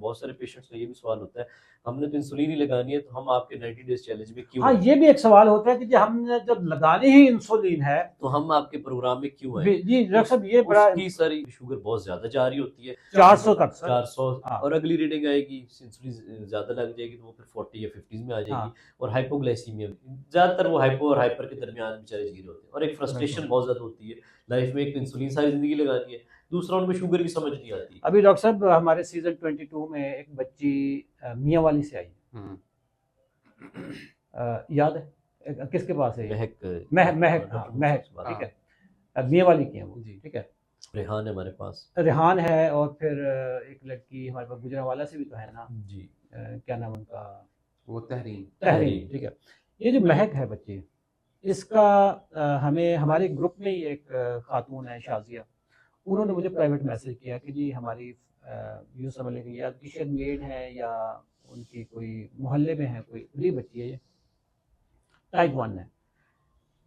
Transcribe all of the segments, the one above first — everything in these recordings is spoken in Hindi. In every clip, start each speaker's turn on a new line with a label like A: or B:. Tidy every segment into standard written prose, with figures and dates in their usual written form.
A: बहुत सारे पेशेंट्स का ये भी सवाल होता है, हमने तो इंसुलिन ही लगानी है, तो हम आपके 90 डेज चैलेंज में क्यों
B: हाँ, ये भी एक सवाल होता है कि हमने जब लगानी ही इंसुलिन है
A: तो हम आपके प्रोग्राम में क्यों आए।
B: जी डॉक्टर साहब, ये बड़ा
A: उसकी सारी शुगर बहुत ज्यादा जा रही होती है,
B: 400 तक सर।
A: 400
B: हाँ।
A: और अगली रीडिंग आएगी, इंसुलिन ज्यादा लग जाएगी तो वो फिर 40 या 50 में आ जाएगी।
B: हाँ।
A: और हाइपोग्लाइसीमिया, ज्यादातर वो हाइपो और हाइपर के दरमियान बेचारे गिरे होते हैं, और एक फ्रस्ट्रेशन बहुत ज्यादा होती है लाइफ में। एक तो इंसुलिन सारी जिंदगी लगानी है, दूसरा उनको शुगर की समझ नहीं आती।
B: अभी डॉक्टर साहब हमारे सीजन 22 में एक बच्ची मियाँ वाली से आई, याद है किसके पास है?
A: महक,
B: महक, हाँ महक, ठीक है, मियाँ वाली की है वो, ठीक है।
A: रेहान है हमारे पास,
B: रेहान है, और फिर एक लड़की हमारे पास गुजरांवाला से भी तो है ना
A: जी,
B: क्या नाम उनका?
C: वो तहरीन,
B: ठीक है। ये जो महक है बच्ची, इसका हमें हमारे ग्रुप में ही एक खातून है शाजिया, उन्होंने मुझे प्राइवेट मैसेज किया कि जी हमारी यूँ समझ लें या किचन मेड है या उनकी कोई मोहल्ले में है कोई बुरी बच्ची है, ये टाइप 1 है।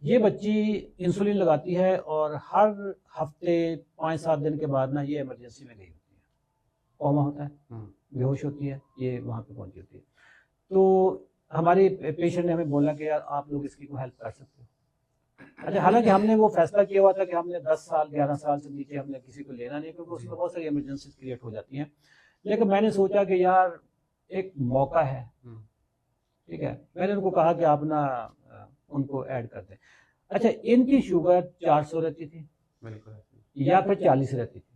B: ये बच्ची इंसुलिन लगाती है और हर हफ्ते 5-7 दिन के बाद ना ये इमरजेंसी में गई होती है, कोमा होता है, बेहोश होती है, ये वहाँ पे पहुँची होती है। तो हमारे पेशेंट ने हमें बोला कि यार आप लोग इसकी को हेल्प कर सकते हो। अच्छा, हालांकि हमने वो फैसला किया हुआ था कि हमने 10 साल 11 साल से नीचे हमने किसी को लेना नहीं, क्योंकि उसमें बहुत सारी इमरजेंसी क्रिएट हो जाती हैं। लेकिन मैंने सोचा कि यार एक मौका है, ठीक है, मैंने उनको कहा कि आप ना उनको ऐड कर दें। अच्छा, इनकी शुगर 400 रहती थी या फिर 40 रहती थी।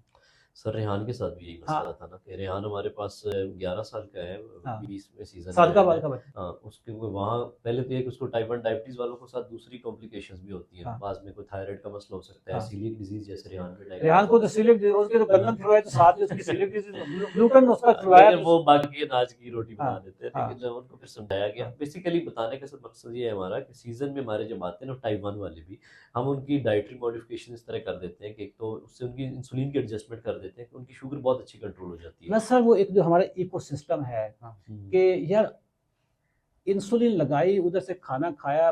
A: सर रेहान के साथ भी यही मसला था ना कि रेहान हमारे पास 11 साल का है, 20 में सीजन
B: साल का बच्चा।
A: हाँ, उसके वहाँ पहले तो एक उसको टाइप 1 डायबिटीज वालों के साथ दूसरी कॉम्प्लिकेशंस भी होती हैं, बाद में कोई थायराइड का मसला हो सकता है, सीलियक डिजीज जैसे रेहान
B: को तो सीलिक डिजीज, उसके तो गंदम छुड़वाए तो साथ में उसकी सीलिक डिजीज ग्लूटेन उसका छुड़वाया,
A: वो बाकी अनाज की रोटी बना देते हैं। लेकिन उनको फिर समझाया गया, बेसिकली बताने का सब मकसद ये है हमारा कि सीजन में हमारे जब आते हैं ना टाइप 1 वाले भी, हम उनकी डाइटरी मॉडिफिकेशन इस तरह कर देते हैं कि एक तो उससे उनकी इंसुलिन की एडजस्टमेंट कर देते हैं कि उनकी शुगर बहुत अच्छी कंट्रोल हो जाती है।
B: बस सर वो एक जो हमारा इकोसिस्टम है कि यार इंसुलिन लगाई, उधर से खाना खाया,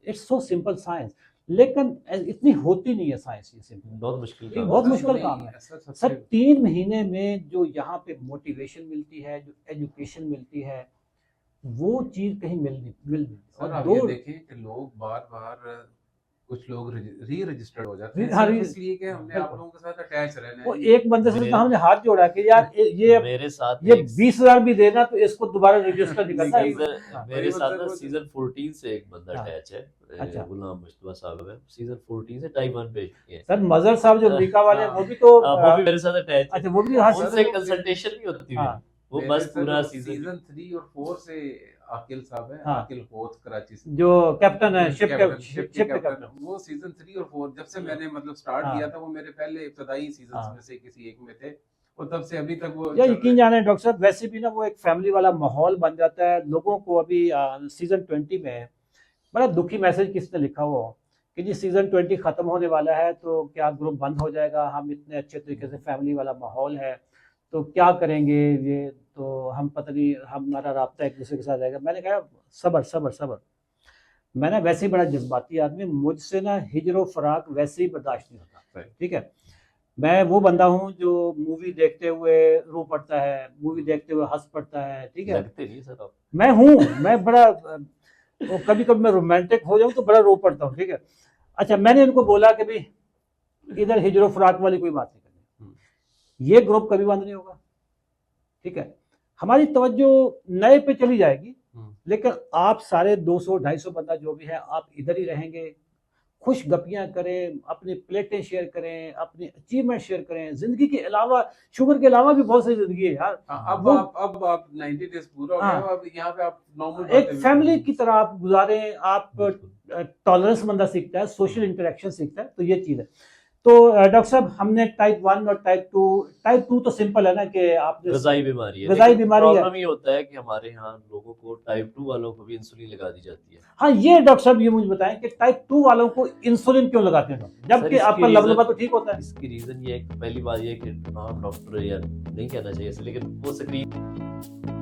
B: इट्स सो सिंपल साइंस, लेकिन इतनी होती नहीं है साइंस, ये सिंपल
A: बहुत मुश्किल
B: काम है सर। 3 महीने में जो यहाँ पे मोटिवेशन मिलती है, जो एजुकेशन मिलती है, वो चीज कहीं मिल नहीं।
C: और आप ये देखें कि लोग बार बार कुछ लोग री रजिस्टर्ड हो जाते हैं इसलिए कि हमने आप लोगों के साथ अटैच रहना है।
B: वो एक बंदे से हमने हाथ जोड़ा कि यार ये
A: मेरे साथ
B: ये 20,000 भी देना तो इसको दोबारा रजिस्टर नहीं करना है।
A: मेरे साथ ना सीजन 14 से एक बंदा अटैच है, अच्छा, गुलाम मुस्तफा साहब है, सीजन 14 से टाइप 1 पे है।
B: सर मजर साहब जो अमेरिका वाले वो भी तो
A: वो भी मेरे साथ अटैच है।
B: अच्छा, वो भी
A: उनसे कंसल्टेशन भी होती है, वो बस पूरा सीजन
C: 3 और 4 से आकिल साहब है, आकिल होथ कराची से
B: जो कैप्टन है, शिप कैप्टन,
C: वो सीजन 3 और 4 जब से मैंने मतलब स्टार्ट किया था, वो मेरे पहले इब्तदाई सीजन में से किसी एक में थे, और तब से अभी तक वो
B: यकीन जाने डॉक्टर साहब, वैसे भी ना वो एक फैमिली वाला माहौल बन जाता है लोगों को। अभी सीजन 20 में बड़ा दुखी मैसेज किसने लिखा हो कि जी सीजन 20 खत्म होने वाला है तो क्या ग्रुप बंद हो जाएगा, हम इतने अच्छे तरीके से फैमिली वाला माहौल है तो क्या करेंगे, ये तो हम पता नहीं हमारा राब्ता एक दूसरे के साथ जाएगा। मैंने कहा सबर सबर सबर, मैंने वैसे ही बड़ा जज्बाती आदमी, मुझसे ना हिजरो फराक वैसे ही बर्दाश्त नहीं होता, ठीक है। मैं वो बंदा हूँ जो मूवी देखते हुए रो पड़ता है, मूवी देखते हुए हंस पड़ता है, ठीक है।
A: लगते नहीं सर आप।
B: मैं हूँ, मैं बड़ा कभी कभी मैं रोमांटिक हो जाऊँ तो बड़ा रो पड़ता हूँ, ठीक है। अच्छा, मैंने इनको बोला कि भाई इधर हिजरो फराक वाली कोई बात नहीं करनी, ये ग्रुप कभी बंद नहीं होगा, ठीक है। हमारी तवज्जो नए पे चली जाएगी, लेकिन आप सारे 200-250 बंदा जो भी है आप इधर ही रहेंगे, खुश गपियां करें, अपनी प्लेटें शेयर करें, अपनी अचीवमेंट शेयर करें। जिंदगी के अलावा, शुगर के अलावा भी बहुत सारी जिंदगी है यार।
C: अब आप 90 डेज पूरा हो गया, अब यहाँ पे आप नॉर्मल
B: एक फैमिली की तरह आप गुजारें, आप टॉलरेंस बंदा सीखता है, सोशल इंटरेक्शन सीखता है, तो ये चीज है। तो डॉक्टर साहब हमने टाइप 1 और टाइप 2 तो सिंपल है ना कि आप
A: गजाई बीमारी है,
B: गजाई बीमारी है।
A: प्रॉब्लम ये होता है कि हमारे यहाँ लोगों को टाइप 2 वालों को भी इंसुलिन लगा दी जाती है।
B: हाँ, ये डॉक्टर साहब ये मुझे बताएं कि टाइप 2 वालों को इंसुलिन क्यों लगाते हैं जबकि आपका लबलबा तो ठीक होता है?
A: इसकी रीजन ये है कि पहली बात ये है कि डॉक्टर या नहीं कहना चाहिए, लेकिन वो स्क्रीन